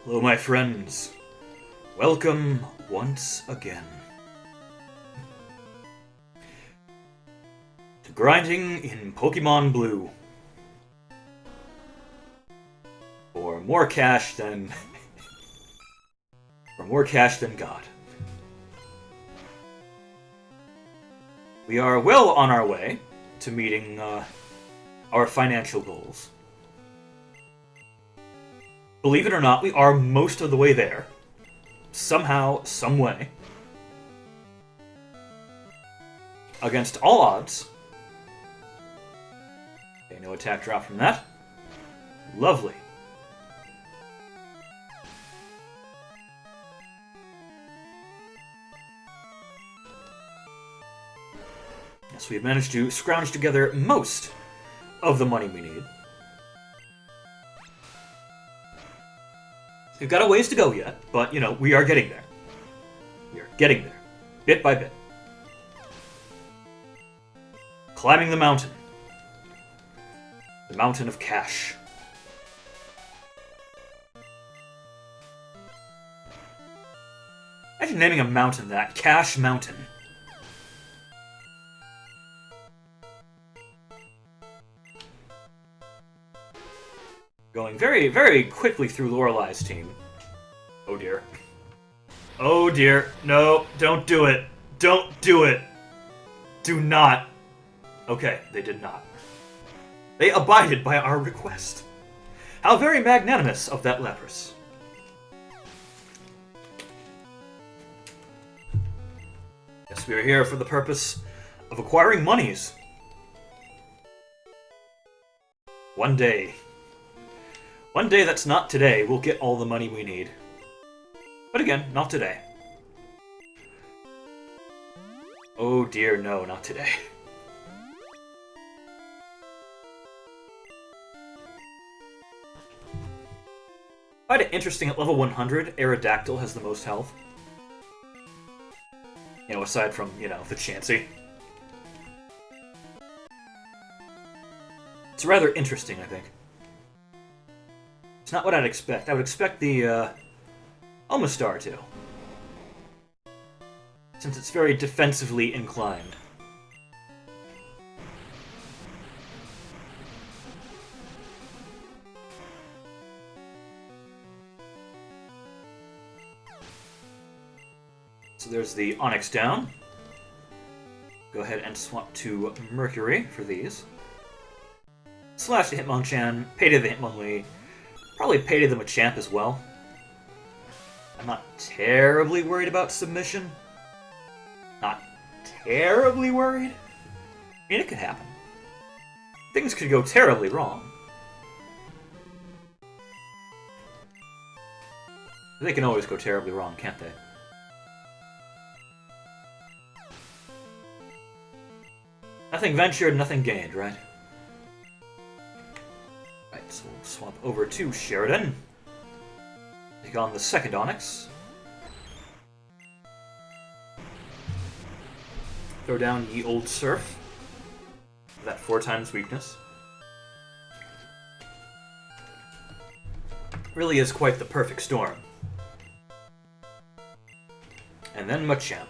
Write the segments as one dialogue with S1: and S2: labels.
S1: Hello, my friends. Welcome once again to grinding in Pokemon Blue for more cash than God. We are well on our way to meeting our financial goals. Believe it or not, we are most of the way there. Somehow, some way. Against all odds. Okay, no attack drop from that. Lovely. Yes, we have managed to scrounge together most of the money we need. We've got a ways to go yet, but, you know, we are getting there. We are getting there. Bit by bit. Climbing the mountain. The mountain of cash. Imagine naming a mountain that. Cash Mountain. Going very, very quickly through Lorelei's team. Oh dear. Oh dear. No, don't do it. Don't do it. Do not. Okay, they did not. They abided by our request. How very magnanimous of that Lapras. Yes, we are here for the purpose of acquiring monies. One day that's not today, we'll get all the money we need. But again, not today. Oh dear, no, not today. Quite interesting, at level 100, Aerodactyl has the most health. You know, aside from, you know, the Chansey. It's rather interesting, I think. It's not what I'd expect. I would expect the Omastar to. Since it's very defensively inclined. So there's the Onix down. Go ahead and swap to Mercury for these. Slash the Hitmonchan, Payday the Hitmonlee. Probably Payday the Machamp as well. I'm not terribly worried about submission. Not terribly worried. I mean, it could happen. Things could go terribly wrong. They can always go terribly wrong, can't they? Nothing ventured, nothing gained, right? Right, so we'll swap over to Sheridan. Take on the second Onix. Throw down Ye Old Surf. That 4 times weakness. Really is quite the perfect storm. And then Machamp.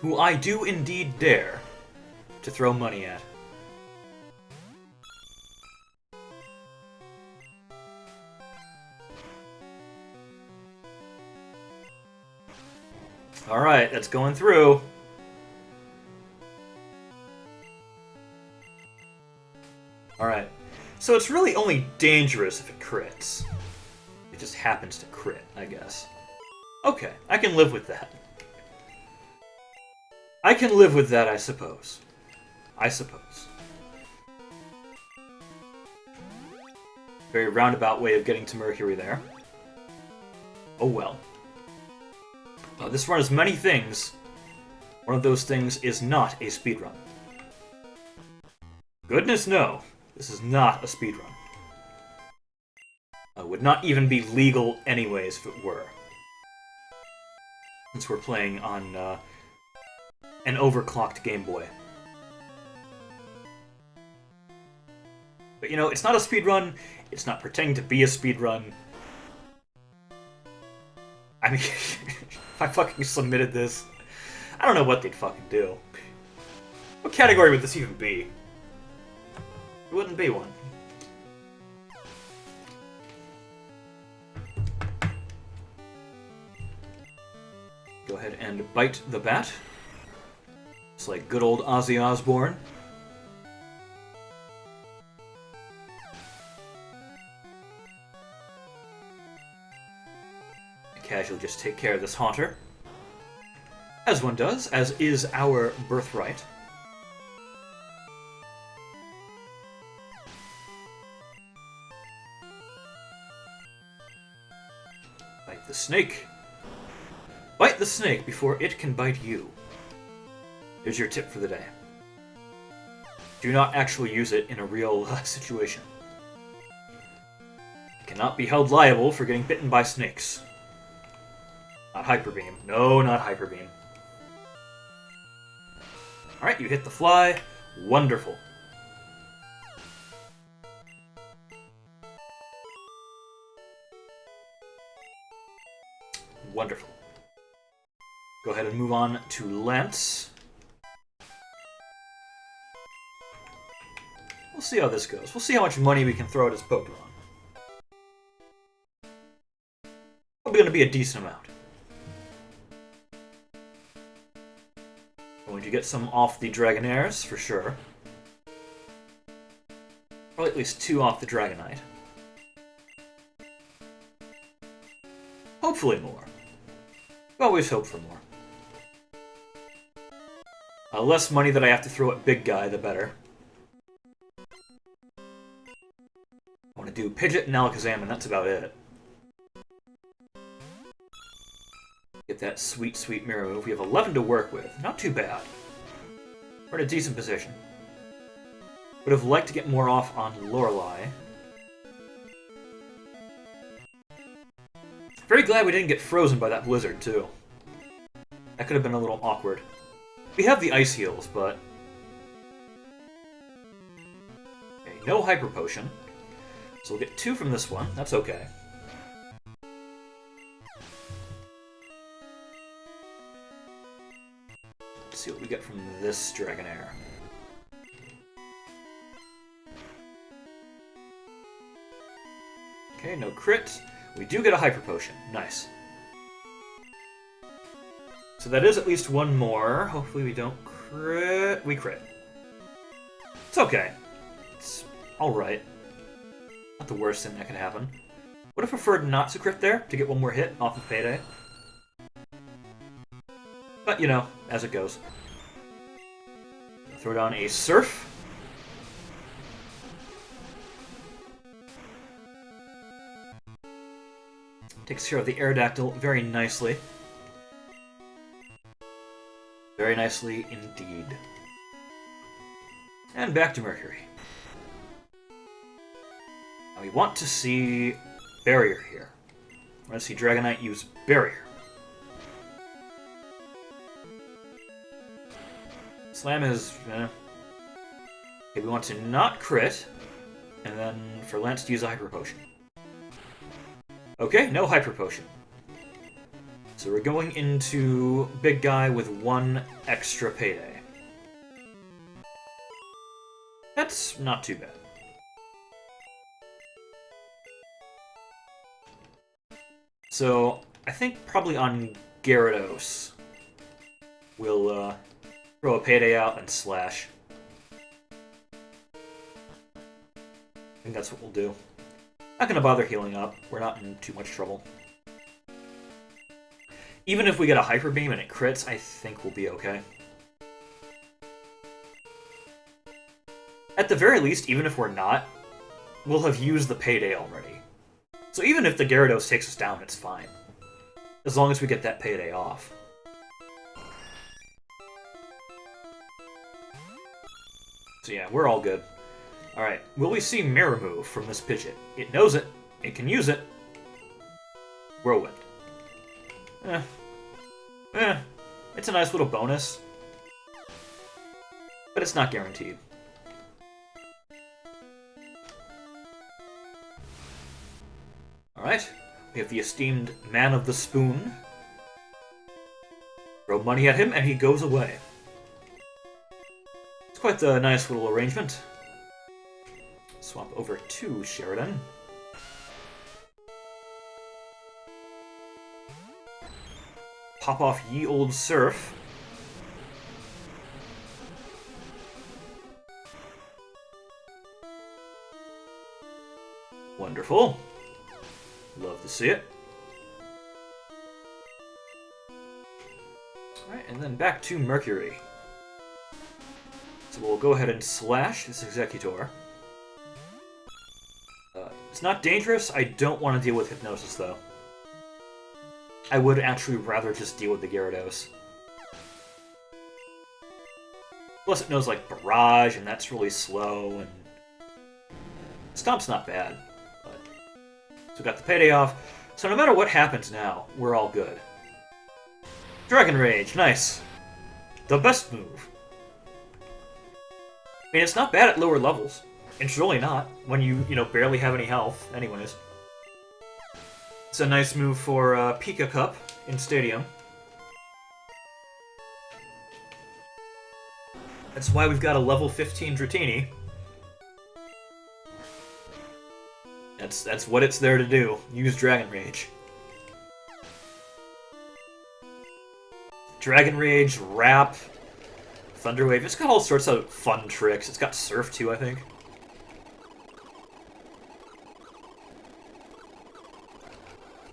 S1: Who I do indeed dare to throw money at. Alright, that's going through. Alright. So it's really only dangerous if it crits. It just happens to crit, I guess. Okay, I can live with that. I can live with that, I suppose. I suppose. Very roundabout way of getting to Mercury there. Oh well. This run is many things. One of those things is not a speedrun. Goodness no, this is not a speedrun. Would not even be legal anyways if it were. Since we're playing on an overclocked Game Boy. But you know, it's not a speedrun, it's not pretending to be a speedrun. I mean, if I fucking submitted this, I don't know what they'd fucking do. What category would this even be? It wouldn't be one. Go ahead and bite the bat. It's like good old Ozzy Osbourne. Casually just take care of this Haunter. As one does, as is our birthright. Bite the snake. Bite the snake before it can bite you. Here's your tip for the day. Do not actually use it in a real situation. You cannot be held liable for getting bitten by snakes. Not Hyper Beam. No, not Hyper Beam. Alright, you hit the fly. Wonderful. Wonderful. Go ahead and move on to Lance. We'll see how this goes. We'll see how much money we can throw at his Pokemon. Probably going to be a decent amount. Going to get some off the Dragonairs, for sure. Probably at least 2 off the Dragonite. Hopefully more. We always hope for more. Less money that I have to throw at big guy, the better. I want to do Pidgeot and Alakazam, and that's about it. Get that sweet, sweet mirror move. We have 11 to work with. Not too bad. We're in a decent position. Would have liked to get more off on Lorelei. Very glad we didn't get frozen by that blizzard, too. That could have been a little awkward. We have the Ice Heals, but... Okay, no Hyper Potion. So we'll get 2 from this one. That's okay. Let's see what we get from this Dragonair. Okay, no crit. We do get a Hyper Potion. Nice. So that is at least one more. Hopefully we don't crit. We crit. It's okay. It's alright. Not the worst thing that could happen. Would have preferred not to crit there, to get one more hit off of Payday. But, you know, as it goes. Throw down a Surf. Takes care of the Aerodactyl very nicely. Very nicely indeed. And back to Mercury. Now we want to see Barrier here. I want to see Dragonite use Barrier. Slam is... Okay, we want to not crit, and then for Lance to use a Hyper Potion. Okay, no Hyper Potion. So we're going into big guy with 1 extra Payday. That's not too bad. So I think probably on Gyarados we'll throw a Payday out and slash. I think that's what we'll do. Not gonna bother healing up. We're not in too much trouble. Even if we get a Hyper Beam and it crits, I think we'll be okay. At the very least, even if we're not, we'll have used the Payday already. So even if the Gyarados takes us down, it's fine. As long as we get that Payday off. So yeah, we're all good. Alright, will we see Mirror Move from this Pidgeot? It knows it. It can use it. Whirlwind. It's a nice little bonus. But it's not guaranteed. Alright. We have the esteemed Man of the Spoon. Throw money at him, and he goes away. It's quite the nice little arrangement. Swap over to Sheridan. Pop off Ye Old Surf. Wonderful. Love to see it. Alright, and then back to Mercury. So we'll go ahead and slash this Executor. It's not dangerous. I don't want to deal with Hypnosis, though. I would actually rather just deal with the Gyarados. Plus it knows, like, Barrage, and that's really slow, and... Stomp's not bad. But... So we got the Payday off. So no matter what happens now, we're all good. Dragon Rage, nice. The best move. I mean, it's not bad at lower levels. It's really not, when you barely have any health, anyways. It's a nice move for Pika Cup in Stadium. That's why we've got a level 15 Dratini. That's what it's there to do. Use Dragon Rage. Dragon Rage, Wrap, Thunder Wave. It's got all sorts of fun tricks. It's got Surf too, I think.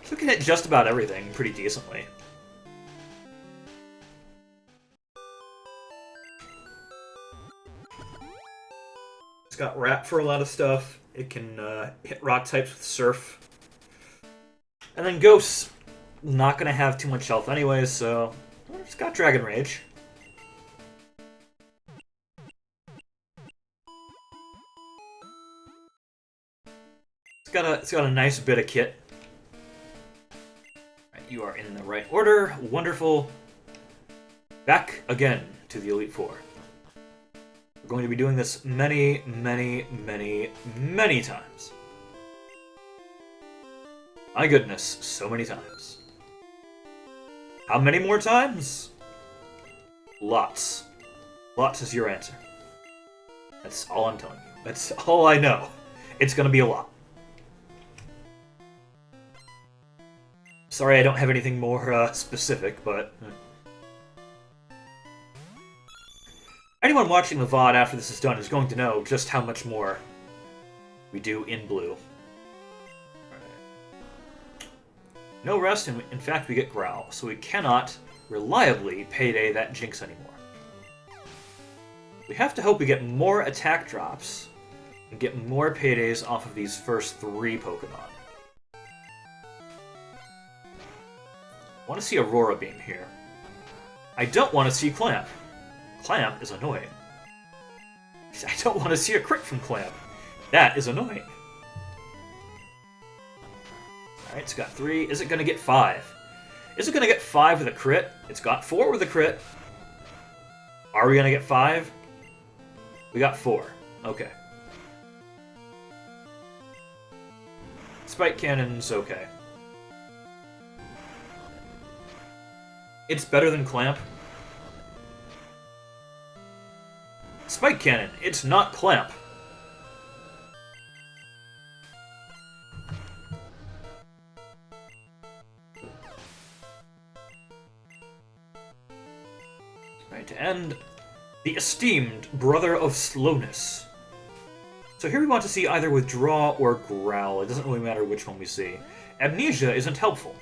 S1: So we can hit just about everything pretty decently. It's got Wrap for a lot of stuff. It can hit rock types with Surf. And then Ghost's not going to have too much health anyways, so it's got Dragon Rage. It's got a nice bit of kit. Right, you are in the right order. Wonderful. Back again to the Elite Four. We're going to be doing this many, many, many, many times. My goodness, so many times. How many more times? Lots. Lots is your answer. That's all I'm telling you. That's all I know. It's gonna be a lot. Sorry I don't have anything more specific, but... Anyone watching the VOD after this is done is going to know just how much more we do in blue. No rest, and in fact we get Growl, so we cannot reliably Payday that Jinx anymore. We have to hope we get more attack drops and get more Paydays off of these first 3 Pokemon. I want to see Aurora Beam here. I don't want to see Clamp. Clamp is annoying. I don't want to see a crit from Clamp. That is annoying. Alright, it's got 3. Is it going to get 5? Is it going to get 5 with a crit? It's got 4 with a crit. Are we going to get 5? We got 4. Okay. Spike Cannon's okay. It's better than Clamp. Spike Cannon, it's not Clamp. Right, and the esteemed Brother of Slowness. So here we want to see either Withdraw or Growl. It doesn't really matter which one we see. Amnesia isn't helpful.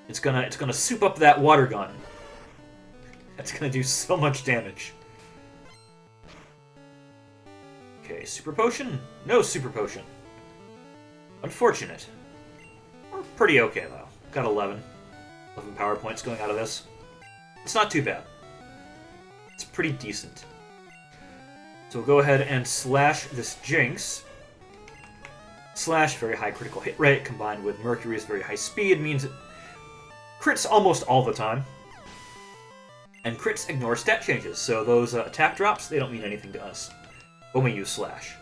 S1: It's gonna soup up that water gun. That's gonna do so much damage. Okay, Super Potion? No Super Potion. Unfortunate. We're pretty okay, though. Got 11. 11 power points going out of this. It's not too bad. It's pretty decent. So we'll go ahead and slash this Jinx. Slash, very high critical hit rate, combined with Mercury's very high speed, means it crits almost all the time. And crits ignore stat changes, so those attack drops, they don't mean anything to us when we use Slash.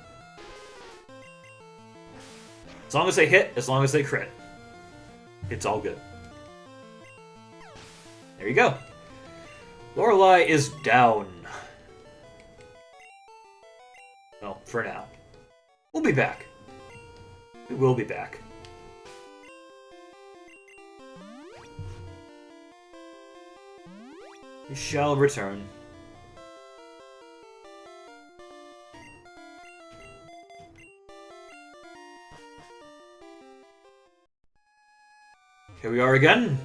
S1: As long as they hit, as long as they crit. It's all good. There you go. Lorelei is down. Well, for now. We'll be back. We will be back. We shall return. Here we are again,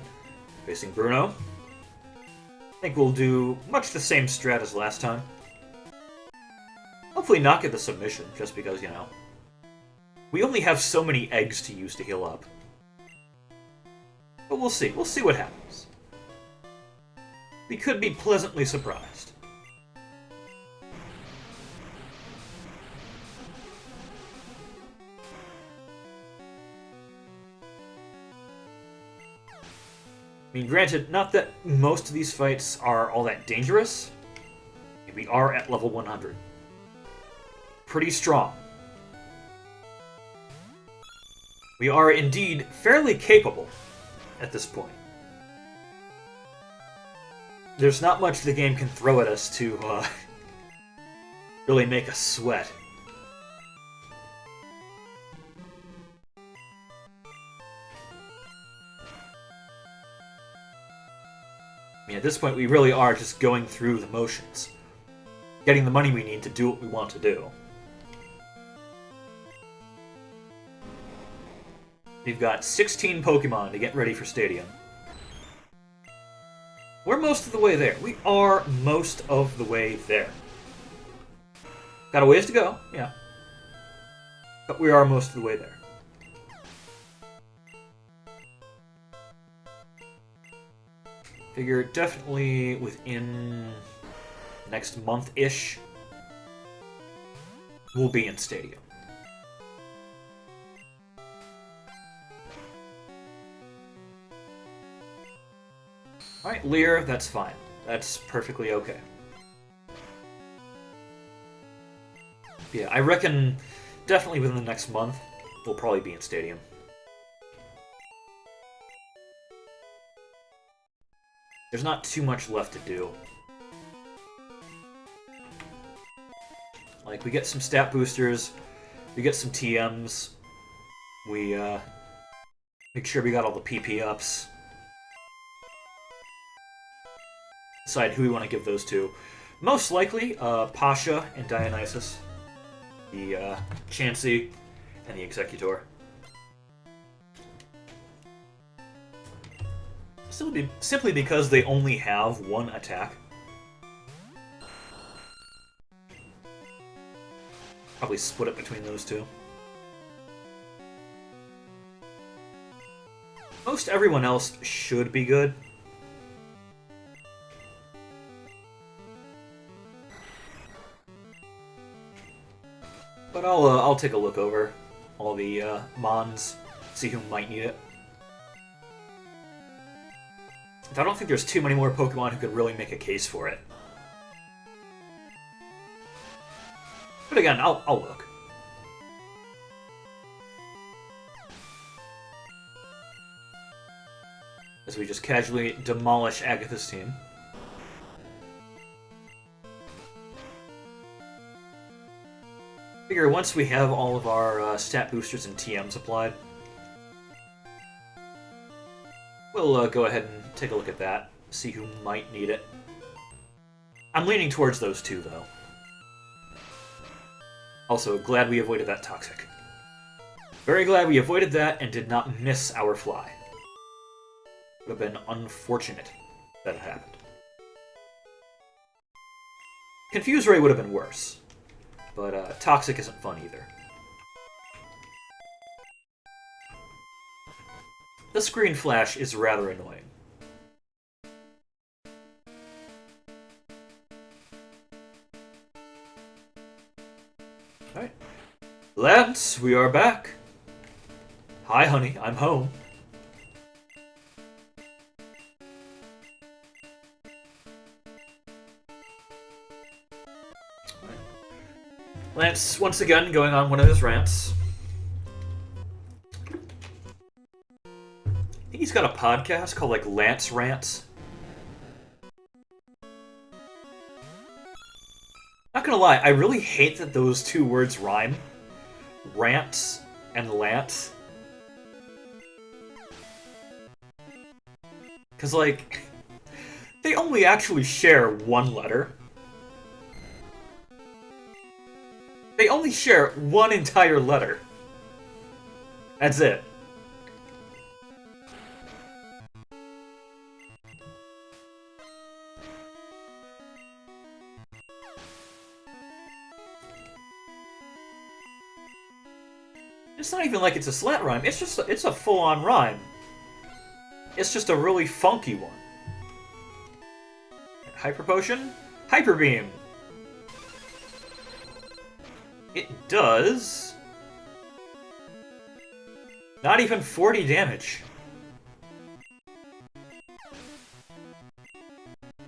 S1: facing Bruno. I think we'll do much the same strat as last time. Hopefully not get the submission, just because, you know, we only have so many eggs to use to heal up. But we'll see. We'll see what happens. We could be pleasantly surprised. I mean, granted, not that most of these fights are all that dangerous. We are at level 100. Pretty strong. We are indeed fairly capable at this point. There's not much the game can throw at us to really make us sweat. I mean, at this point, we really are just going through the motions. Getting the money we need to do what we want to do. We've got 16 Pokemon to get ready for Stadium. We're most of the way there. We are most of the way there. Got a ways to go, yeah. But we are most of the way there. Figure definitely within next month-ish, we'll be in Stadium. Alright, Lear, that's fine. That's perfectly okay. Yeah, I reckon definitely within the next month, we'll probably be in Stadium. There's not too much left to do. Like, we get some stat boosters, we get some TMs, we make sure we got all the PP ups. Decide who we want to give those to. Most likely, Pasha and Dionysus, the Chansey, and the Executor. Simply because they only have one attack. Probably split it between those two. Most everyone else should be good. But I'll take a look over all the Mons, see who might need it. I don't think there's too many more Pokemon who could really make a case for it. But again, I'll look. As we just casually demolish Agatha's team. Figure once we have all of our stat boosters and TMs applied, we'll go ahead and take a look at that, see who might need it. I'm leaning towards those two, though. Also, glad we avoided that Toxic. Very glad we avoided that and did not miss our fly. Would have been unfortunate that it happened. Confuse Ray would have been worse. But Toxic isn't fun either. The screen flash is rather annoying. Alright. Lance, we are back. Hi, honey, I'm home. Lance, once again, going on one of his rants. he's got a podcast called, like, Lance Rants. Not gonna lie, I really hate that those two words rhyme. Rants and Lance. Because, like, they only actually share one letter. They only share one entire letter. That's it. It's not even like it's a slant rhyme. It's a full-on rhyme. It's just a really funky one. Hyper Potion? Hyper Beam! It does... not even 40 damage.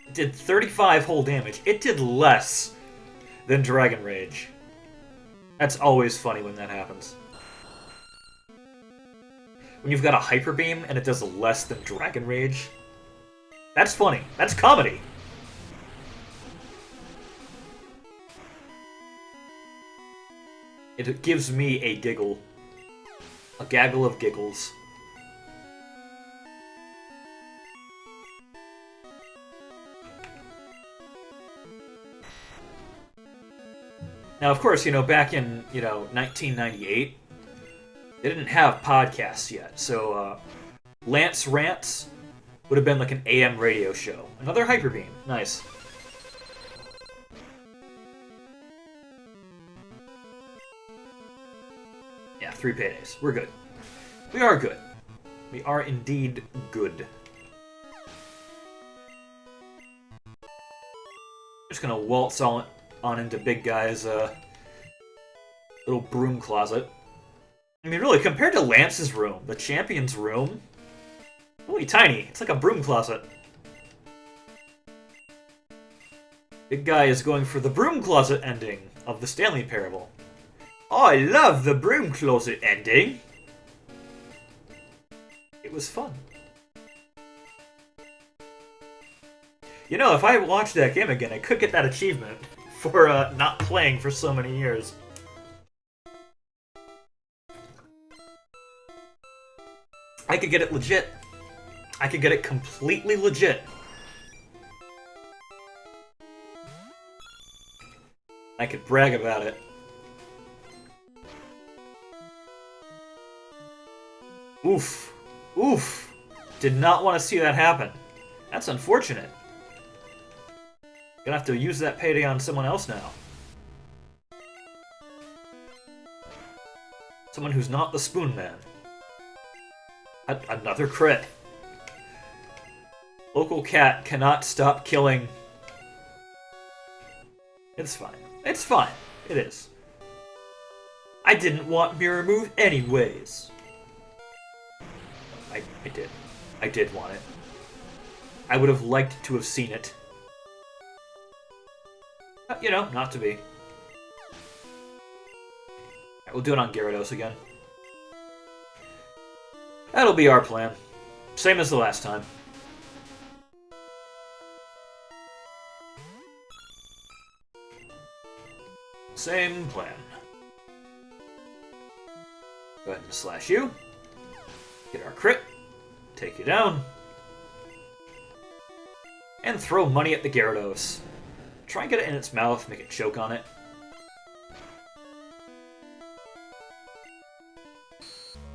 S1: It did 35 whole damage. It did less than Dragon Rage. That's always funny when that happens. When you've got a Hyper Beam and it does less than Dragon Rage. That's funny. That's comedy. It gives me a giggle. A gaggle of giggles. Now, of course, back in, 1998, they didn't have podcasts yet, so Lance Rants would have been like an AM radio show. Another Hyper Beam. Nice. Yeah, 3 paydays. We're good. We are good. We are indeed good. Just gonna waltz on into Big Guy's little broom closet. I mean, really, compared to Lance's room, the champion's room, really tiny. It's like a broom closet. Big Guy is going for the broom closet ending of the Stanley Parable. Oh, I love the broom closet ending. It was fun. If I watched that game again, I could get that achievement for not playing for so many years. I could get it legit. I could get it completely legit. I could brag about it. Oof. Oof. Did not want to see that happen. That's unfortunate. Gonna have to use that payday on someone else now. Someone who's not the Spoon Man. Another crit. Local cat cannot stop killing. It's fine. It's fine. It is. I didn't want Mirror Move anyways. I did. I did want it. I would have liked to have seen it. But, not to be. Alright, we'll do it on Gyarados again. That'll be our plan. Same as the last time. Same plan. Go ahead and slash you. Get our crit. Take you down. And throw money at the Gyarados. Try and get it in its mouth, make it choke on it.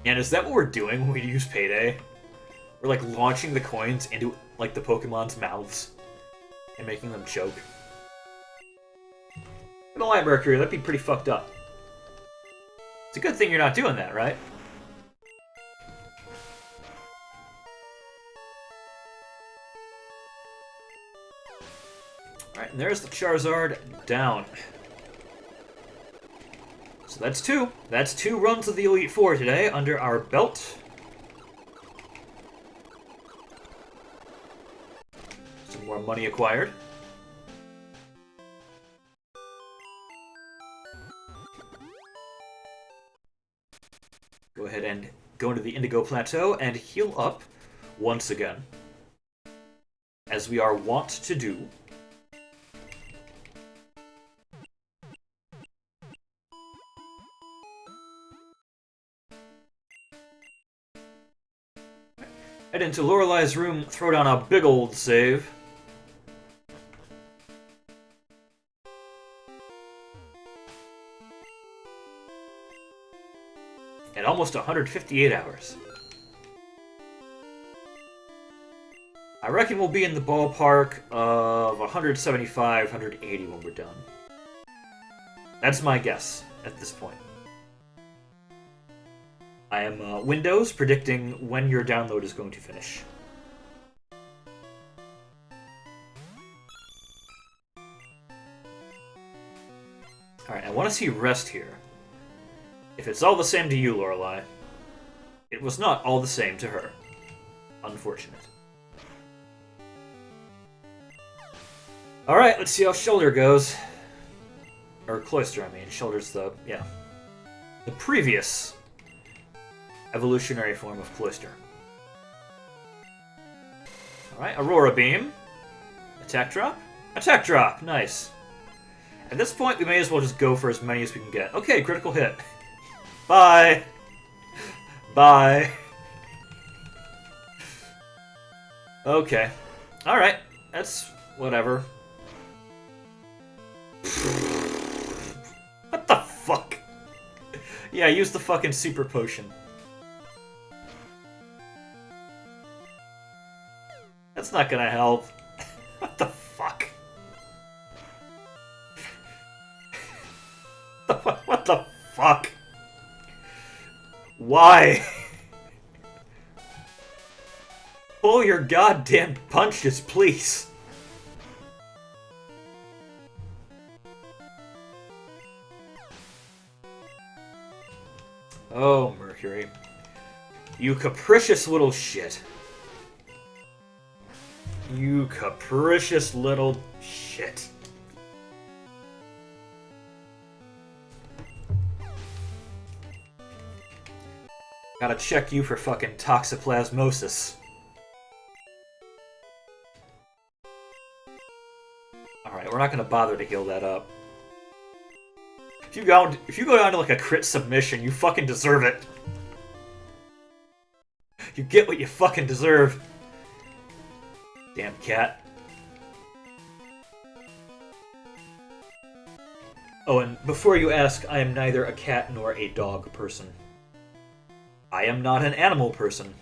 S1: And is that what we're doing when we use Payday? We're like launching the coins into like the Pokemon's mouths and making them choke. I'm gonna lie, Mercury, that'd be pretty fucked up. It's a good thing you're not doing that, right? Alright, and there's the Charizard down. So that's 2. That's 2 runs of the Elite Four today under our belt. Some more money acquired. Go ahead and go into the Indigo Plateau and heal up once again, as we are wont to do. Head into Lorelai's room, throw down a big old save. At almost 158 hours. I reckon we'll be in the ballpark of 175, 180 when we're done. That's my guess at this point. I am Windows predicting when your download is going to finish. Alright, I want to see rest here. If it's all the same to you, Lorelai, it was not all the same to her. Unfortunate. Alright, let's see how Shoulder goes. Or Cloister, I mean. Shoulder's the, yeah. The previous evolutionary form of Cloister. Alright, Aurora Beam. Attack Drop. Attack Drop! Nice. At this point, we may as well just go for as many as we can get. Okay, critical hit. Bye! Bye. Okay. Alright, that's whatever. What the fuck? Yeah, use the fucking super potion. That's not gonna help. What the fuck? What the fuck? Why? Pull your goddamn punches, please. Oh, Mercury. You capricious little shit. You capricious little shit. Gotta check you for fucking toxoplasmosis. Alright, we're not gonna bother to heal that up. If you go down to like a crit submission, you fucking deserve it. You get what you fucking deserve. Damn cat. Oh, and before you ask, I am neither a cat nor a dog person. I am not an animal person.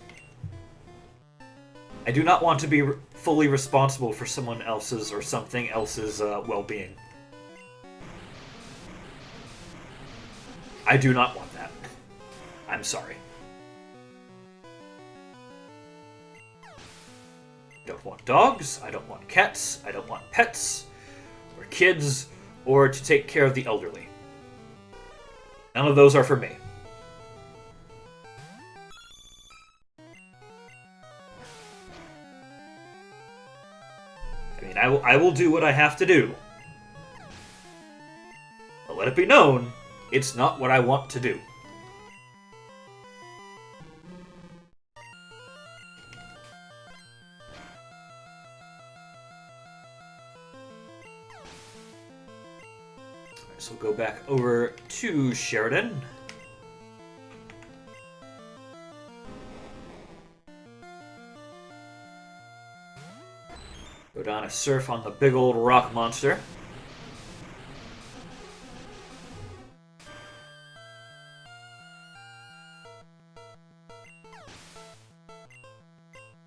S1: I do not want to be fully responsible for someone else's or something else's well-being. I do not want that. I'm sorry. I don't want dogs, I don't want cats, I don't want pets, or kids, or to take care of the elderly. None of those are for me. I mean, I will do what I have to do. But let it be known, it's not what I want to do. So we'll go back over to Sheridan. Go down and surf on the big old rock monster.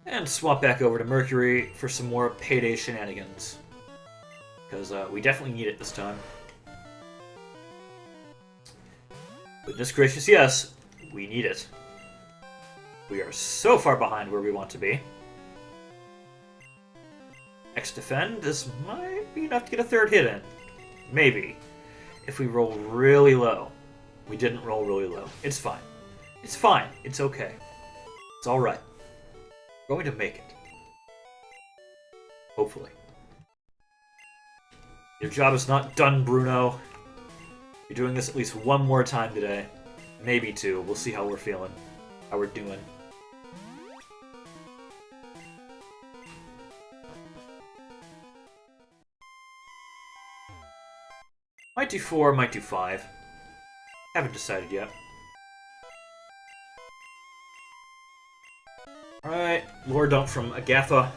S1: And swap back over to Mercury for some more payday shenanigans. Because we definitely need it this time. Goodness gracious, yes, we need it. We are so far behind where we want to be. X defend, this might be enough to get a third hit in. Maybe. If we roll really low. We didn't roll really low. It's fine. It's fine. It's okay. It's alright. We're going to make it. Hopefully. Your job is not done, Bruno. You're doing this at least one more time today. Maybe two. We'll see how we're feeling. How we're doing. Might do 4, might do 5. Haven't decided yet. Alright, Lore Dump from Agatha.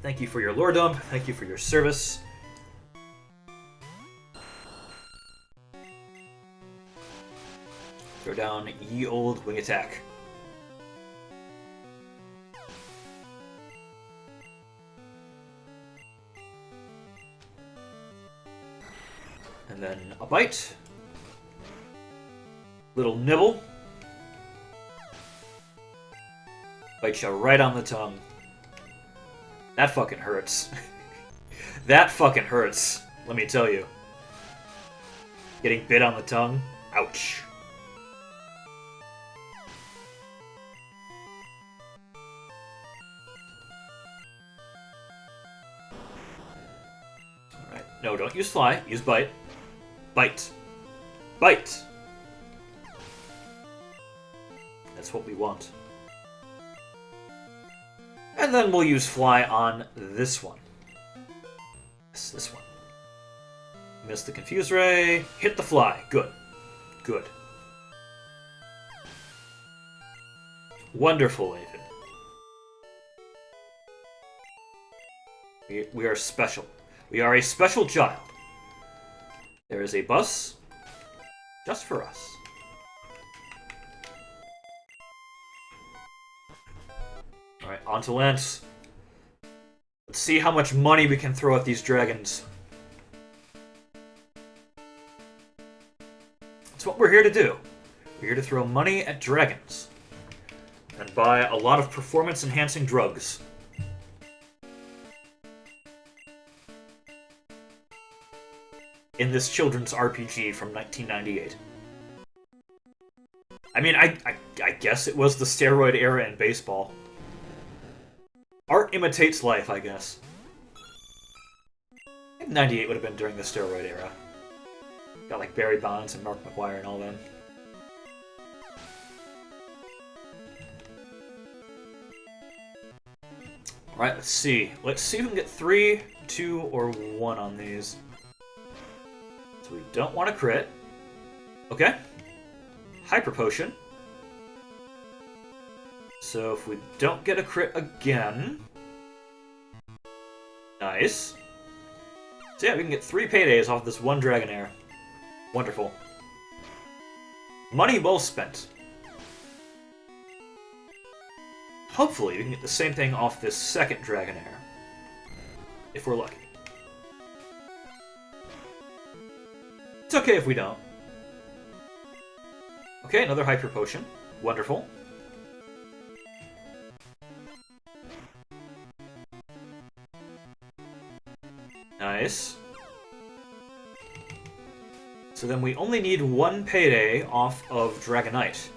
S1: Thank you for your Lore Dump. Thank you for your service. Throw down Ye Old Wing Attack. And then a bite. Little nibble. Bite you right on the tongue. That fucking hurts. That fucking hurts, let me tell you. Getting bit on the tongue? Ouch. Alright, no, don't use fly, use bite. Bite. Bite! That's what we want. And then we'll use fly on this one. Yes, this one. Miss the Confuse Ray. Hit the fly. Good. Good. Wonderful, Aven. We are special. We are a special child. There is a bus just for us. Alright, on to Lance. Let's see how much money we can throw at these dragons. That's what we're here to do. We're here to throw money at dragons. And buy a lot of performance-enhancing drugs. In this children's RPG from 1998. I mean, I guess it was the steroid era in baseball. Art imitates life, I guess. I think 98 would have been during the steroid era. Got like Barry Bonds and Mark McGwire and all them. Alright, let's see. Let's see if we can get 3, 2, or 1 on these. So we don't want to crit. Okay. Hyper Potion. So if we don't get a crit again... Nice. So yeah, we can get 3 paydays off this one Dragonair. Wonderful. Money well spent. Hopefully we can get the same thing off this second Dragonair. If we're lucky. It's okay if we don't. Okay, another Hyper Potion. Wonderful. Nice. So then we only need 1 payday off of Dragonite.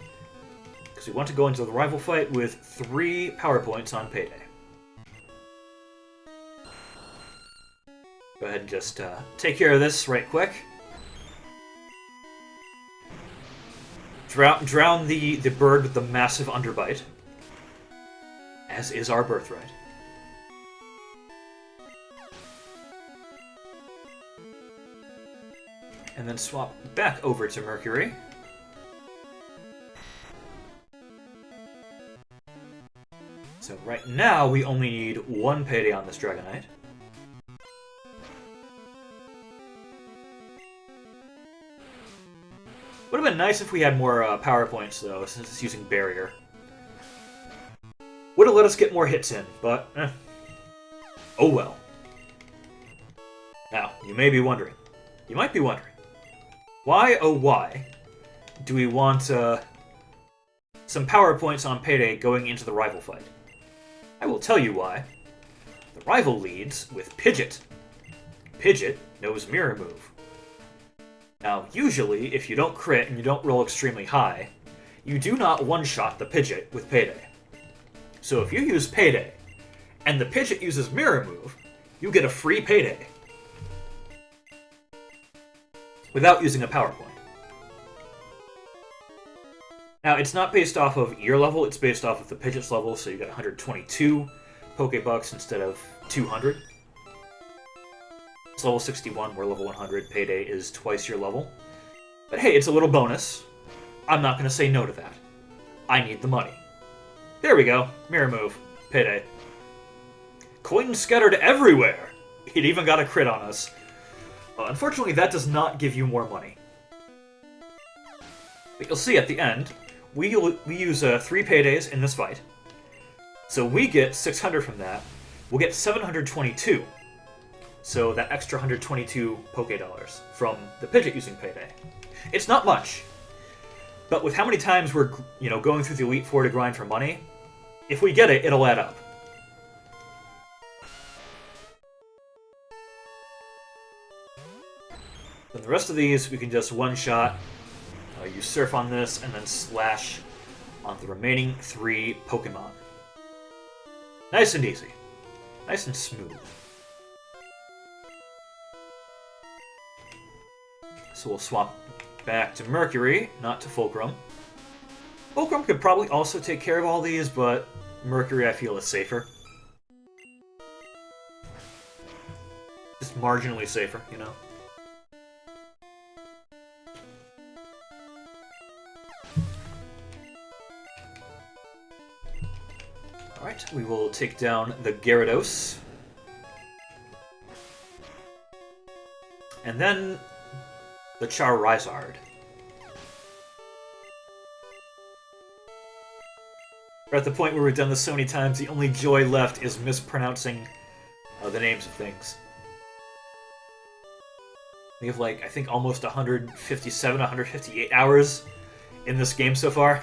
S1: Because we want to go into the rival fight with 3 power points on payday. Go ahead and just take care of this right quick. Drown the bird with the massive underbite. As is our birthright. And then swap back over to Mercury. So right now, we only need 1 payday on this Dragonite. Would have been nice if we had more power points, though, since it's using Barrier. Would have let us get more hits in, but oh well. Now, you may be wondering. You might be wondering. Why, oh why, do we want some power points on payday going into the rival fight? I will tell you why. The rival leads with Pidgeot. Pidgeot knows Mirror Move. Now, usually, if you don't crit and you don't roll extremely high, you do not one-shot the Pidgeot with payday. So if you use payday, and the Pidgeot uses Mirror Move, you get a free payday. Without using a power point. Now, it's not based off of your level, it's based off of the Pidgeot's level, so you got 122 Pokebucks instead of 200. It's level 61, we're level 100. Payday is twice your level. But hey, it's a little bonus. I'm not going to say no to that. I need the money. There we go. Mirror move. Payday. Coins scattered everywhere! It even got a crit on us. Unfortunately, that does not give you more money. But you'll see at the end, we use 3 paydays in this fight. So we get 600 from that. We'll get 722. So that extra 122 Poké Dollars from the Pidgeot using Payday. It's not much. But with how many times we're going through the Elite Four to grind for money, if we get it, it'll add up. Then the rest of these, we can just one-shot, use Surf on this, and then Slash on the remaining 3 Pokemon. Nice and easy. Nice and smooth. So we'll swap back to Mercury, not to Fulcrum. Fulcrum could probably also take care of all these, but Mercury I feel is safer. Just marginally safer, you know? Alright, we will take down the Gyarados. And then the Charizard. We're at the point where we've done this so many times, the only joy left is mispronouncing the names of things. We have, like, I think almost 157, 158 hours in this game so far.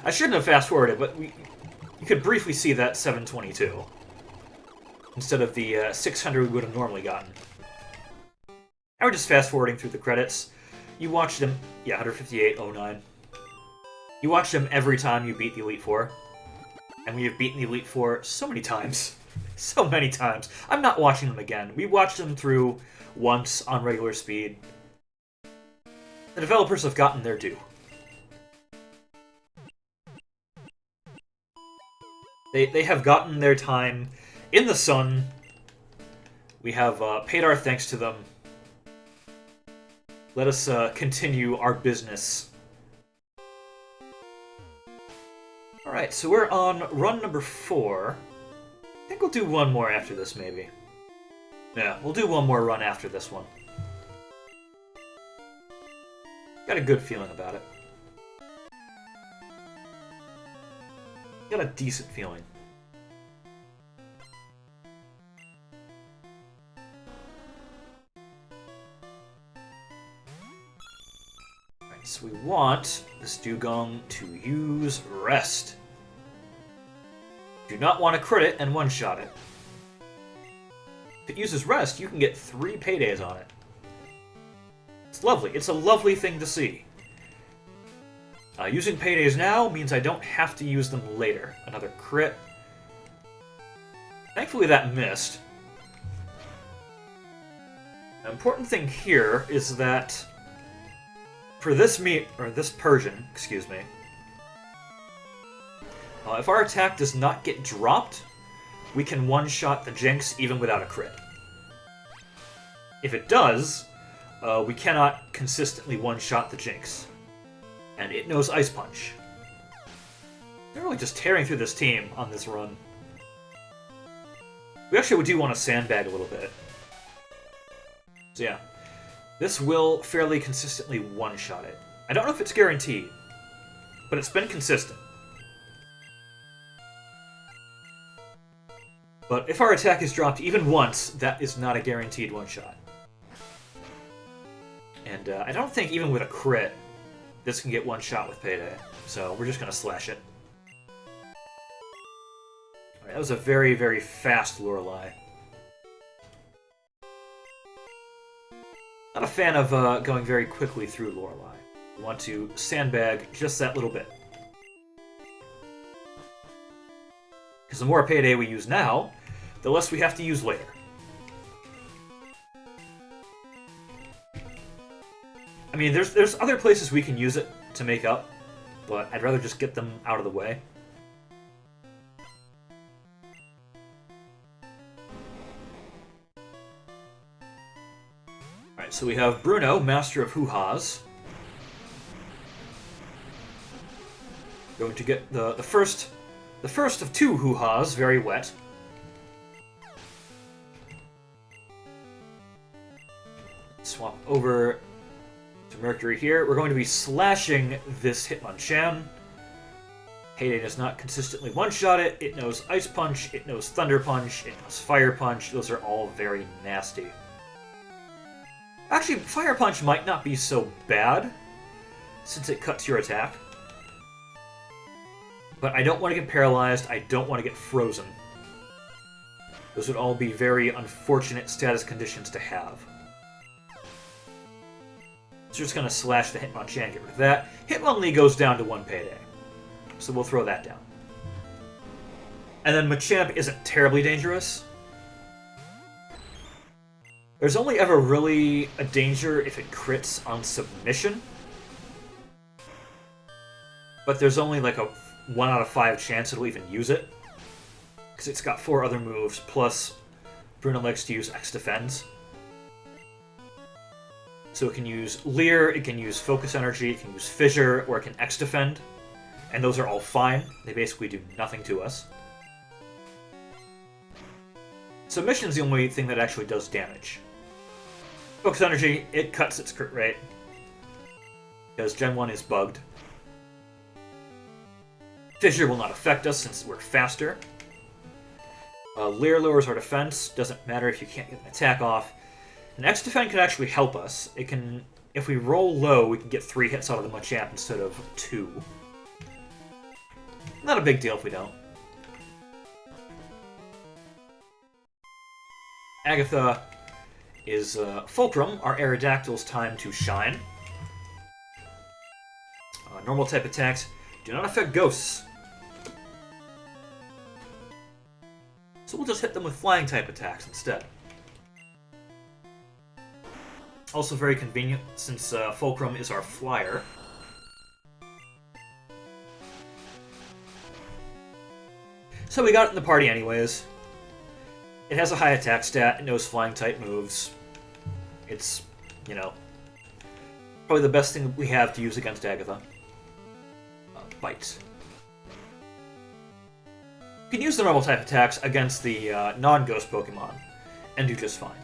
S1: I shouldn't have fast-forwarded, but you could briefly see that 722. Instead of the 600 we would have normally gotten. I was just fast-forwarding through the credits. You watch them... Yeah, 158.09. You watch them every time you beat the Elite Four. And we have beaten the Elite Four so many times. So many times. I'm not watching them again. We watched them through once on regular speed. The developers have gotten their due. They have gotten their time in the sun. We have paid our thanks to them. Let us continue our business. Alright, so we're on run number 4. I think we'll do one more after this, maybe. Yeah, we'll do one more run after this one. Got a good feeling about it. Got a decent feeling. Alright, so we want this Dugong to use Rest. Do not want to crit it and one-shot it. If it uses Rest, you can get 3 paydays on it. It's lovely. It's a lovely thing to see. Using paydays now means I don't have to use them later. Another crit. Thankfully that missed. The important thing here is that for this Persian, excuse me, if our attack does not get dropped, we can one-shot the Jinx even without a crit. If it does, we cannot consistently one-shot the Jinx. And it knows Ice Punch. They're really just tearing through this team on this run. We actually do want to sandbag a little bit. So yeah, this will fairly consistently one-shot it. I don't know if it's guaranteed, but it's been consistent. But if our attack is dropped even once, that is not a guaranteed one-shot. And I don't think even with a crit, this can get one shot with Payday, so we're just going to slash it. Alright, that was a very, very fast Lorelei. Not a fan of going very quickly through Lorelei. We want to sandbag just that little bit. Because the more Payday we use now, the less we have to use later. I mean, there's other places we can use it to make up, but I'd rather just get them out of the way. So we have Bruno, Master of Hoo-Ha's. Going to get the first of 2 Hoo-Ha's, very wet. Swap over to Mercury here. We're going to be slashing this Hitmonchan. Payday does not consistently one-shot it. It knows Ice Punch, it knows Thunder Punch, it knows Fire Punch. Those are all very nasty. Actually, Fire Punch might not be so bad, since it cuts your attack. But I don't want to get paralyzed, I don't want to get frozen. Those would all be very unfortunate status conditions to have. So we're just going to slash the Hitmonchan and get rid of that. Hitmonlee goes down to 1 Payday. So we'll throw that down. And then Machamp isn't terribly dangerous. There's only ever really a danger if it crits on submission. But there's only like a 1 out of 5 chance it'll even use it. Because it's got 4 other moves, plus Bruno likes to use X Defends. So it can use Leer, it can use Focus Energy, it can use Fissure, or it can X Defend. And those are all fine. They basically do nothing to us. Submission's the only thing that actually does damage. Focus Energy, it cuts its crit rate. Because Genwun is bugged. Fissure will not affect us since we're faster. Leer lowers our defense. Doesn't matter if you can't get an attack off. And X Defend can actually help us. It can, if we roll low, we can get 3 hits out of the Machamp instead of 2. Not a big deal if we don't. Agatha is Fulcrum, our Aerodactyl's time to shine. Normal type attacks do not affect ghosts. So we'll just hit them with flying type attacks instead. Also very convenient since Fulcrum is our flyer. So we got it in the party anyways. It has a high attack stat, it knows flying type moves. It's, you know, probably the best thing we have to use against Agatha. Bite. You can use the normal type attacks against the non-ghost Pokemon, and do just fine.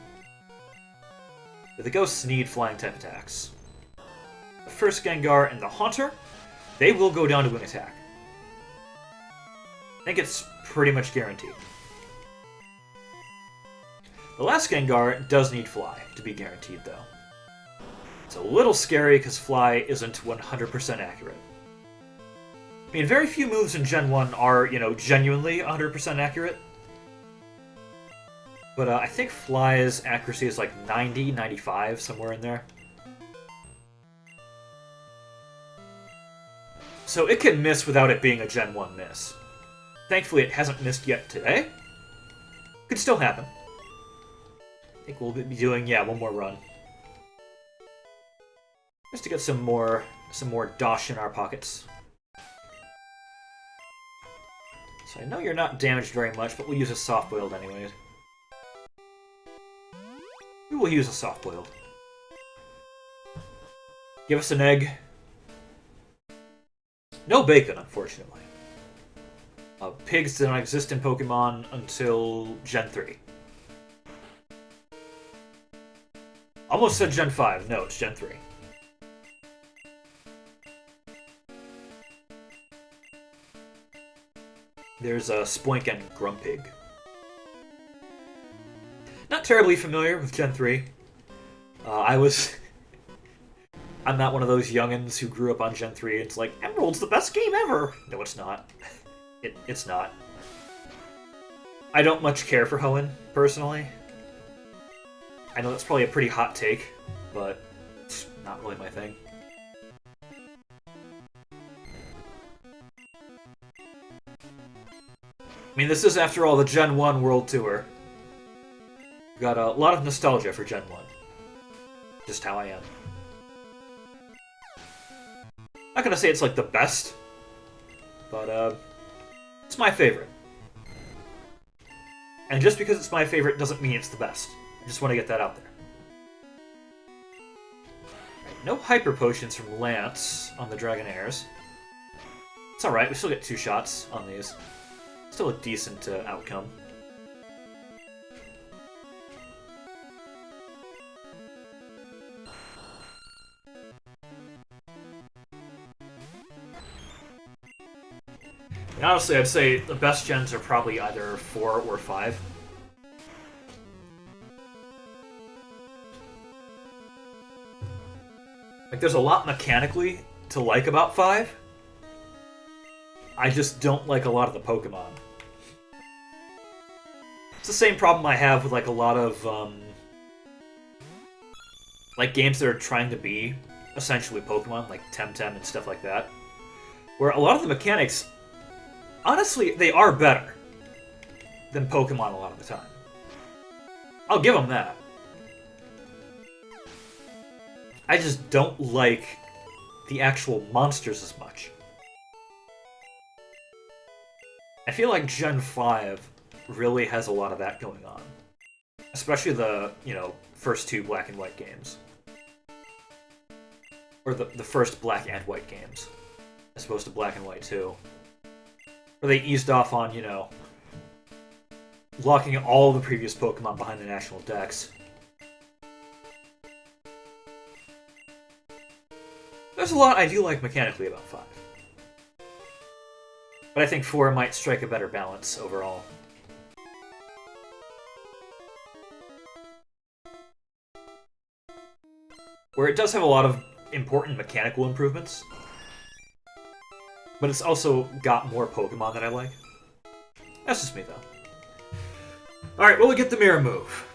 S1: But the ghosts need flying type attacks. The first Gengar and the Haunter, they will go down to wing attack. I think it's pretty much guaranteed. The last Gengar does need Fly to be guaranteed, though. It's a little scary because Fly isn't 100% accurate. I mean, very few moves in Gen 1 are, you know, genuinely 100% accurate. But I think Fly's accuracy is like 90, 95, somewhere in there. So it can miss without it being a Gen 1 miss. Thankfully, it hasn't missed yet today. Could still happen. I think we'll be doing, yeah, one more run. Just to get some more dosh in our pockets. So I know you're not damaged very much, but we'll use a soft-boiled anyways. We will use a soft-boiled. Give us an egg. No bacon, unfortunately. Pigs did not exist in Pokemon until Gen 3. Almost said Gen 5. No, it's Gen 3. There's a Spoink and Grumpig. Not terribly familiar with Gen 3. I'm not one of those youngins who grew up on Gen 3. It's like, Emerald's the best game ever! No, it's not. It's not. I don't much care for Hoenn, personally. I know that's probably a pretty hot take, but it's not really my thing. I mean, this is, after all, the Gen 1 World Tour. We've got a lot of nostalgia for Gen 1. Just how I am. Not gonna say it's, like, the best, but, it's my favorite. And just because it's my favorite doesn't mean it's the best. I just want to get that out there. No Hyper Potions from Lance on the Dragonairs. It's alright, we still get 2 shots on these. Still a decent outcome. And honestly, I'd say the best gens are probably either 4 or 5. Like, there's a lot mechanically to like about 5. I just don't like a lot of the Pokemon. It's the same problem I have with, like, a lot of, like, games that are trying to be essentially Pokemon, like Temtem and stuff like that. Where a lot of the mechanics, honestly, they are better than Pokemon a lot of the time. I'll give them that. I just don't like the actual monsters as much. I feel like Gen 5 really has a lot of that going on. Especially the, first 2 Black and White games. Or the first Black and White games. As opposed to Black and White 2. Where they eased off on, locking all the previous Pokemon behind the National Dex. There's a lot I do like mechanically about 5. But I think 4 might strike a better balance overall. Where it does have a lot of important mechanical improvements. But it's also got more Pokemon that I like. That's just me, though. Alright, will we get the mirror move?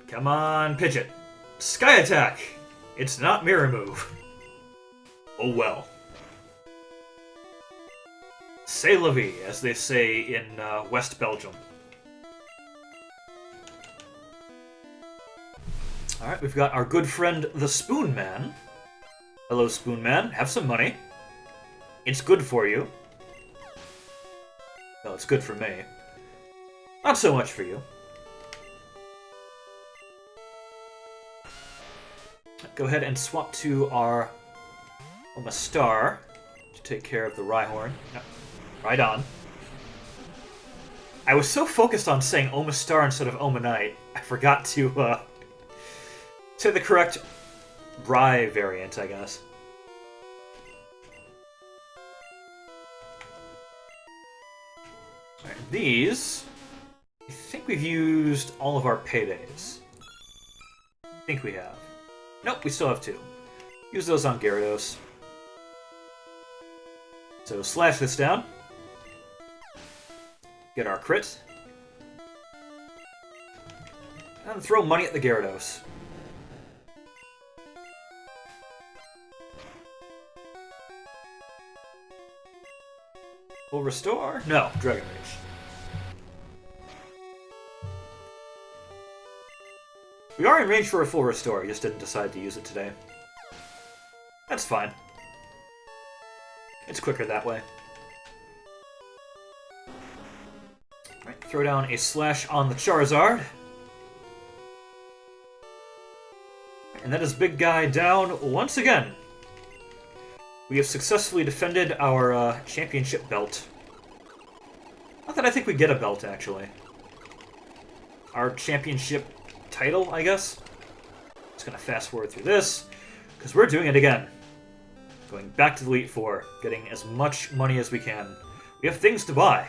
S1: Come on, Pidgeot. Sky Attack! It's not mirror move. Oh well. C'est la vie, as they say in West Belgium. Alright, we've got our good friend, the Spoon Man. Hello, Spoon Man. Have some money. It's good for you. Well, it's good for me. Not so much for you. Go ahead and swap to our Omastar to take care of the Rhyhorn. No, right on. I was so focused on saying Omastar instead of Omanite, I forgot to say the correct Rye variant, I guess. Alright, these... I think we've used all of our paydays. I think we have. Nope, we still have 2. Use those on Gyarados. So slash this down. Get our crit. And throw money at the Gyarados. Full restore? No, Dragon Rage. We are in range for a full restore, just didn't decide to use it today. That's fine. It's quicker that way. Alright, throw down a slash on the Charizard. And that is Big Guy down once again. We have successfully defended our championship belt. Not that I think we get a belt, actually. Our championship title, I guess. Just gonna fast forward through this, because we're doing it again. Going back to the Elite Four, getting as much money as we can. We have things to buy.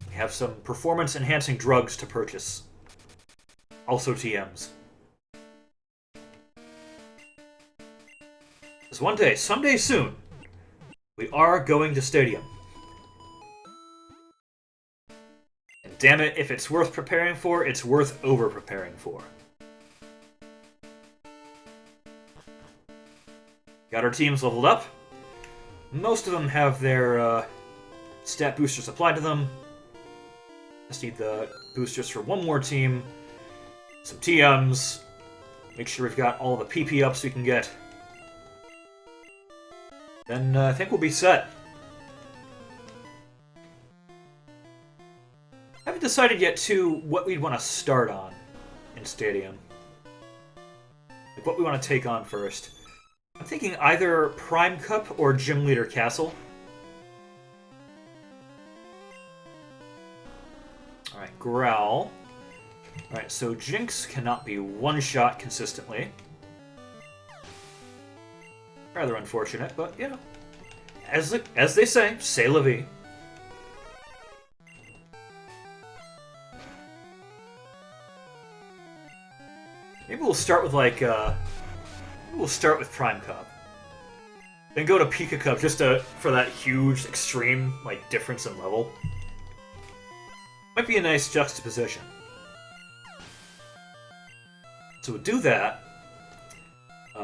S1: We have some performance-enhancing drugs to purchase. Also TMs. Because one day, someday soon, we are going to Stadium. And damn it, if it's worth preparing for, it's worth over-preparing for. Got our teams leveled up. Most of them have their stat boosters applied to them. Just need the boosters for one more team. Some TMs. Make sure we've got all the PP ups we can get. Then I think we'll be set. I haven't decided yet, too, what we'd want to start on in Stadium. Like, what we want to take on first. I'm thinking either Prime Cup or Gym Leader Castle. Alright, Growl. Alright, so Jinx cannot be one-shot consistently. Rather unfortunate, but, you know. As they say, c'est la vie. Maybe we'll start with, like, we'll start with Prime Cup. Then go to Pika Cup just for that huge, extreme, like, difference in level. Might be a nice juxtaposition. So we'll do that.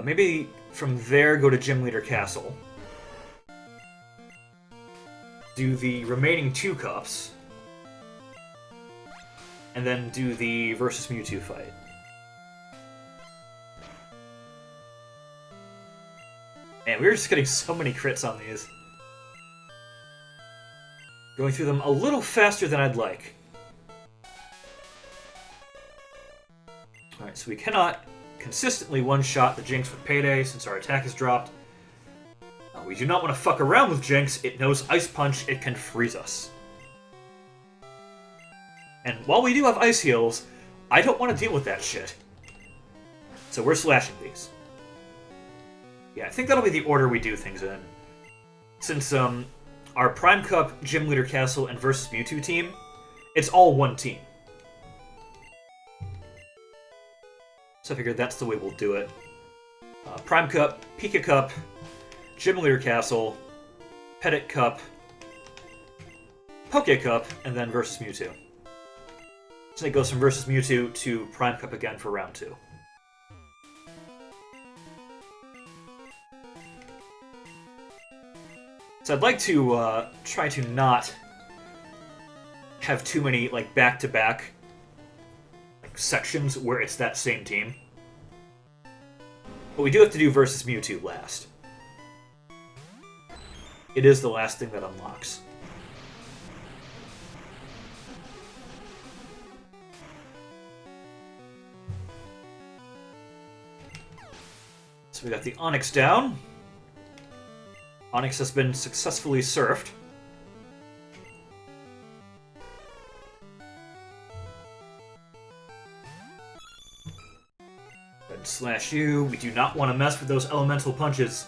S1: Maybe from there go to Gym Leader Castle. Do the remaining 2 cups. And then do the versus Mewtwo fight. Man, we're just getting so many crits on these. Going through them a little faster than I'd like. Alright, so we cannot consistently one-shot the Jinx with Payday since our attack is dropped. We do not want to fuck around with Jinx. It knows Ice Punch. It can freeze us. And while we do have Ice Heals, I don't want to deal with that shit. So we're slashing these. Yeah, I think that'll be the order we do things in. Since our Prime Cup, Gym Leader Castle, and versus Mewtwo team, it's all one team. So I figured that's the way we'll do it. Prime Cup, Pika Cup, Gym Leader Castle, Petit Cup, Poke Cup, and then versus Mewtwo. So it goes from versus Mewtwo to Prime Cup again for round 2. So I'd like to try to not have too many like back-to-back like sections where it's that same team. But we do have to do versus Mewtwo last. It is the last thing that unlocks. So we got the Onix down. Onix has been successfully surfed. Then slash you. We do not want to mess with those elemental punches.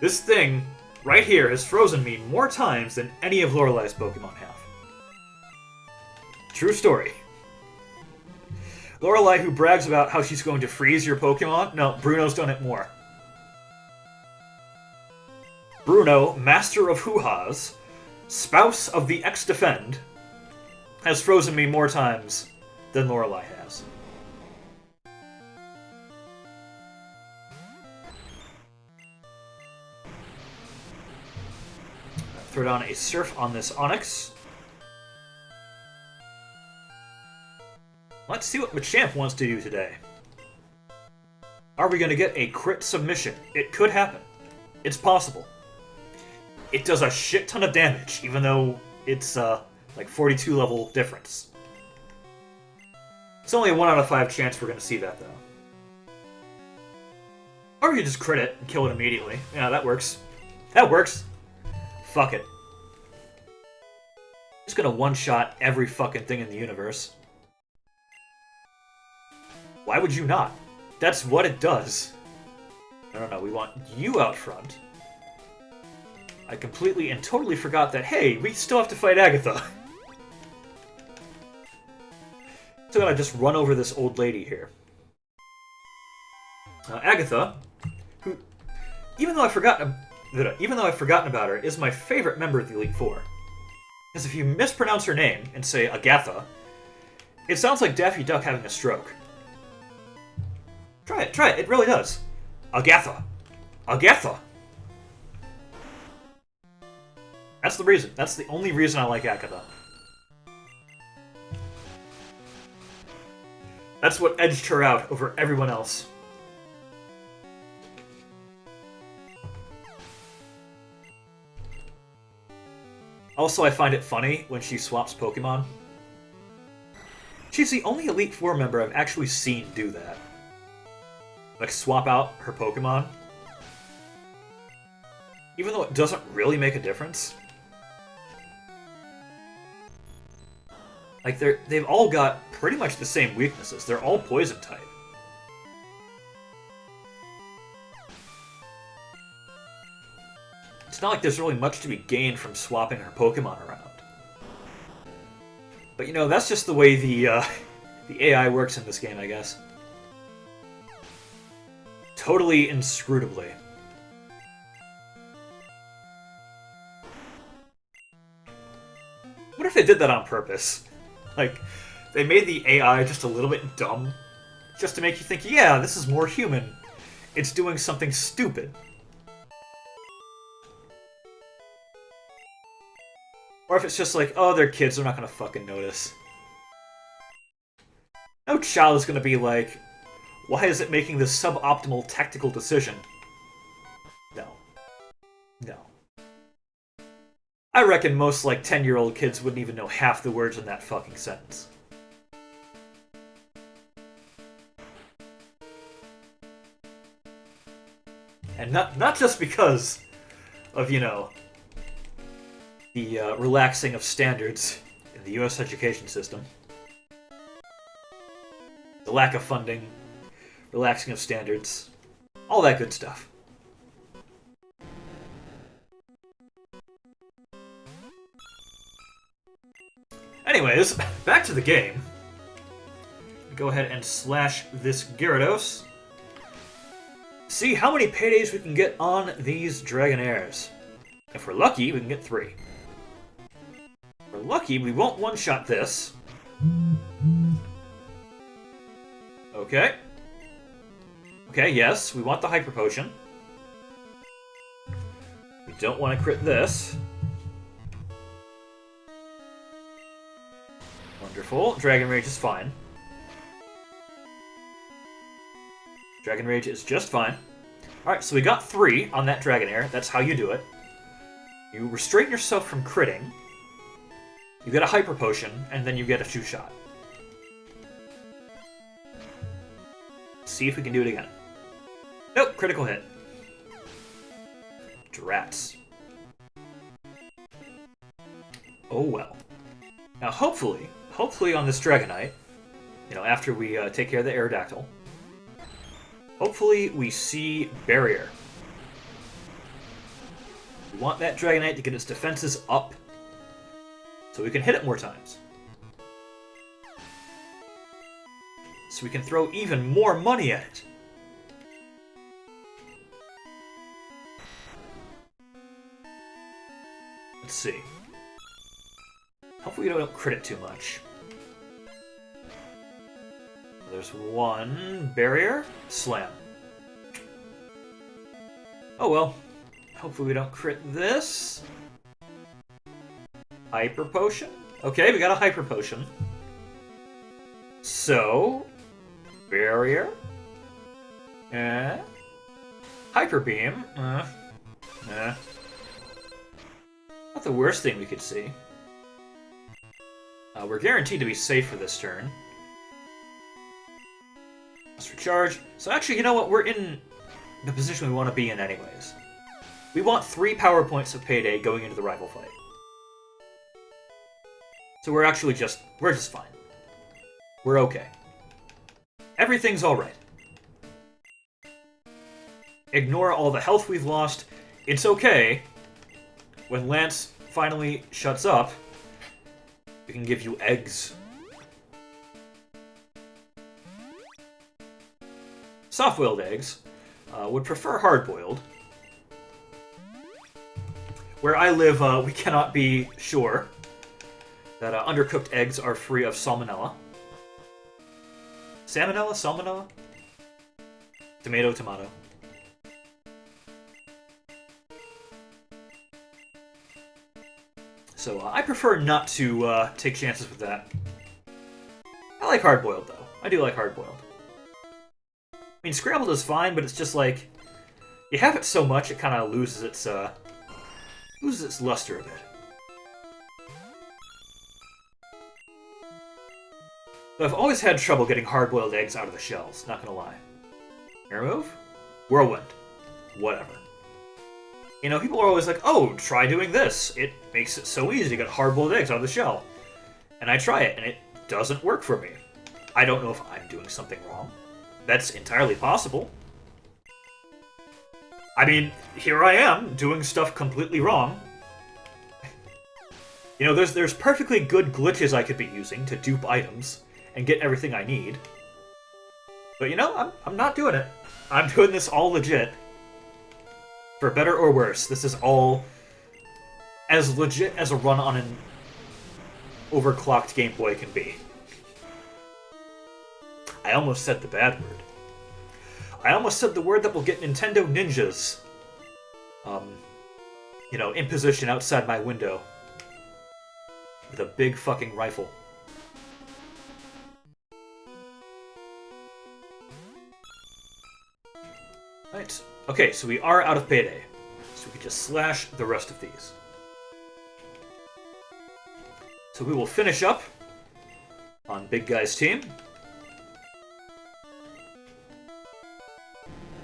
S1: This thing right here has frozen me more times than any of Lorelai's Pokemon have. True story. Lorelai, who brags about how she's going to freeze your Pokemon, no, Bruno's done it more. Bruno, master of hoo-has, spouse of the X-Defend, has frozen me more times than Lorelai has. Throw down a Surf on this Onix. Let's see what Machamp wants to do today. Are we going to get a crit submission? It could happen. It's possible. It does a shit ton of damage, even though it's like 42 level difference. It's only a 1 out of 5 chance we're going to see that, though. Or you just crit it and kill it immediately. Yeah, that works. That works. Fuck it. Just gonna one-shot every fucking thing in the universe. Why would you not? That's what it does. No, we want you out front. I completely and totally forgot that, hey, we still have to fight Agatha. So I gotta just run over this old lady here. Agatha, who, even though I've forgotten about her, is my favorite member of the Elite Four. Because if you mispronounce her name and say Agatha, it sounds like Daffy Duck having a stroke. Try it, it really does. Agatha. Agatha. That's the reason. That's the only reason I like Agatha. That's what edged her out over everyone else. Also, I find it funny when she swaps Pokemon. She's the only Elite Four member I've actually seen do that. Like, swap out her Pokemon. Even though it doesn't really make a difference. Like, they've all got pretty much the same weaknesses. They're all poison type. It's not like there's really much to be gained from swapping her Pokemon around. But, you know, that's just the way the AI works in this game, I guess. Totally inscrutably. What if they did that on purpose? Like, they made the AI just a little bit dumb, just to make you think, yeah, this is more human. It's doing something stupid. Or if it's just like, oh, they're kids, they're not gonna fucking notice. No child is gonna be like, why is it making this suboptimal tactical decision? No. No. I reckon most, like, 10-year-old kids wouldn't even know half the words in that fucking sentence. And not just because of, you know, the relaxing of standards in the US education system. The lack of funding, relaxing of standards, all that good stuff. Anyways, back to the game. Go ahead and slash this Gyarados. See how many paydays we can get on these Dragonairs. If we're lucky, we can get 3. If we're lucky, we won't one-shot this. Okay. Okay, yes, we want the Hyper Potion. We don't want to crit this. Wonderful. Dragon Rage is fine. Dragon Rage is just fine. Alright, so we got 3 on that Dragonair. That's how you do it. You restrain yourself from critting. You get a Hyper Potion, and then you get a 2-shot. See if we can do it again. Nope, critical hit. Drats. Oh well. Now hopefully on this Dragonite, you know, after we take care of the Aerodactyl, hopefully we see Barrier. We want that Dragonite to get its defenses up, so we can hit it more times. So we can throw even more money at it. Let's see. Hopefully we don't crit it too much. There's 1 barrier. Slam. Oh well. Hopefully we don't crit this. Hyper Potion. Okay, we got a Hyper Potion. So, barrier. Hyper Beam. Not the worst thing we could see. We're guaranteed to be safe for this turn. Let's recharge. So actually, you know what? We're in the position we want to be in anyways. We want 3 power points of payday going into the rival fight. So we're just fine. We're okay. Everything's alright. Ignore all the health we've lost. It's okay. When Lance finally shuts up, we can give you eggs. Soft-boiled eggs. Would prefer hard-boiled. Where I live, we cannot be sure that undercooked eggs are free of salmonella. Salmonella? Salmonella? Tomato, tomato. So I prefer not to take chances with that. I like hard-boiled, though. I do like hard-boiled. I mean, scrambled is fine, but it's just like, you have it so much, it kind of loses its luster a bit. But I've always had trouble getting hard-boiled eggs out of the shells, not gonna lie. Air move? Whirlwind. Whatever. You know, people are always like, oh, try doing this. It makes it so easy to get hard-boiled eggs out of the shell. And I try it, and it doesn't work for me. I don't know if I'm doing something wrong. That's entirely possible. I mean, here I am, doing stuff completely wrong. You know, there's perfectly good glitches I could be using to dupe items and get everything I need. But you know, I'm not doing it. I'm doing this all legit. For better or worse, this is all as legit as a run on an overclocked Game Boy can be. I almost said the bad word. I almost said the word that will get Nintendo ninjas, you know, in position outside my window. With a big fucking rifle. Right. Okay, so we are out of payday. So we can just slash the rest of these. So we will finish up on Big Guy's team.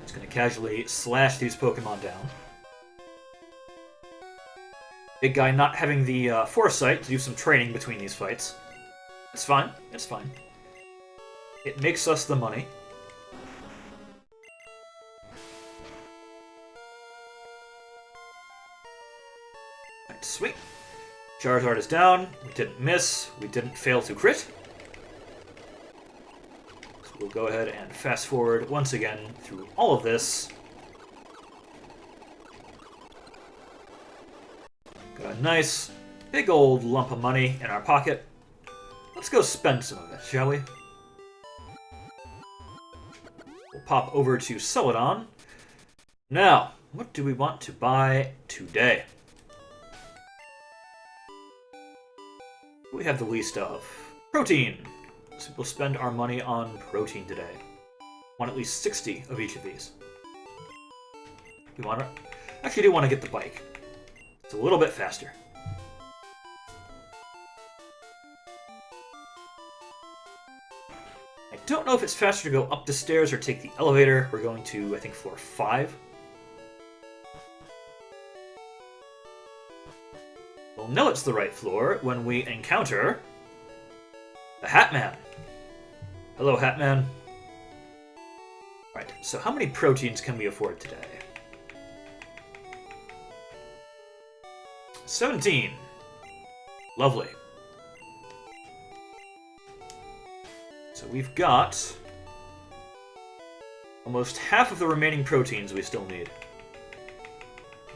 S1: Just gonna casually slash these Pokemon down. Big Guy not having the foresight to do some training between these fights. It's fine. It's fine. It makes us the money. Right, sweet. Charizard is down. We didn't miss. We didn't fail to crit. So we'll go ahead and fast forward once again through all of this. Got a nice, big old lump of money in our pocket. Let's go spend some of it, shall we? We'll pop over to Celadon. Now, what do we want to buy today? We have the least of. Protein! So we'll spend our money on protein today. Want at least 60 of each of these. We want to... Actually, I do want to get the bike. It's a little bit faster. I don't know if it's faster to go up the stairs or take the elevator. We're going to, I think, floor 5. We'll know it's the right floor when we encounter the Hatman. Hello, Hatman. Right, so how many proteins can we afford today? 17. Lovely. So we've got almost half of the remaining proteins we still need.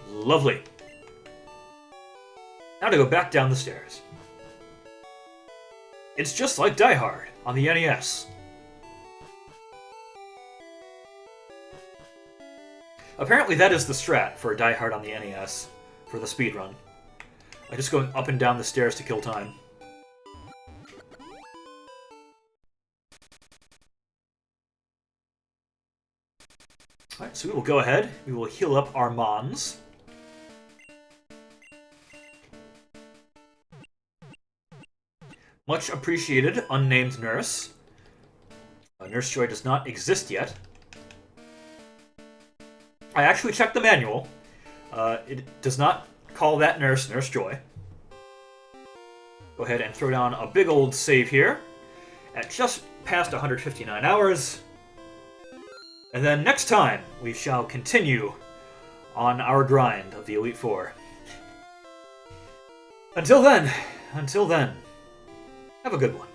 S1: Lovely. Now to go back down the stairs. It's just like Die Hard on the NES. Apparently that is the strat for Die Hard on the NES for the speedrun. Like just going up and down the stairs to kill time. Alright, so we will go ahead. We will heal up our Mons. Much appreciated, unnamed nurse. Nurse Joy does not exist yet. I actually checked the manual. It does not call that nurse Nurse Joy. Go ahead and throw down a big old save here at just past 159 hours. And then next time, we shall continue on our grind of the Elite Four. Until then, have a good one.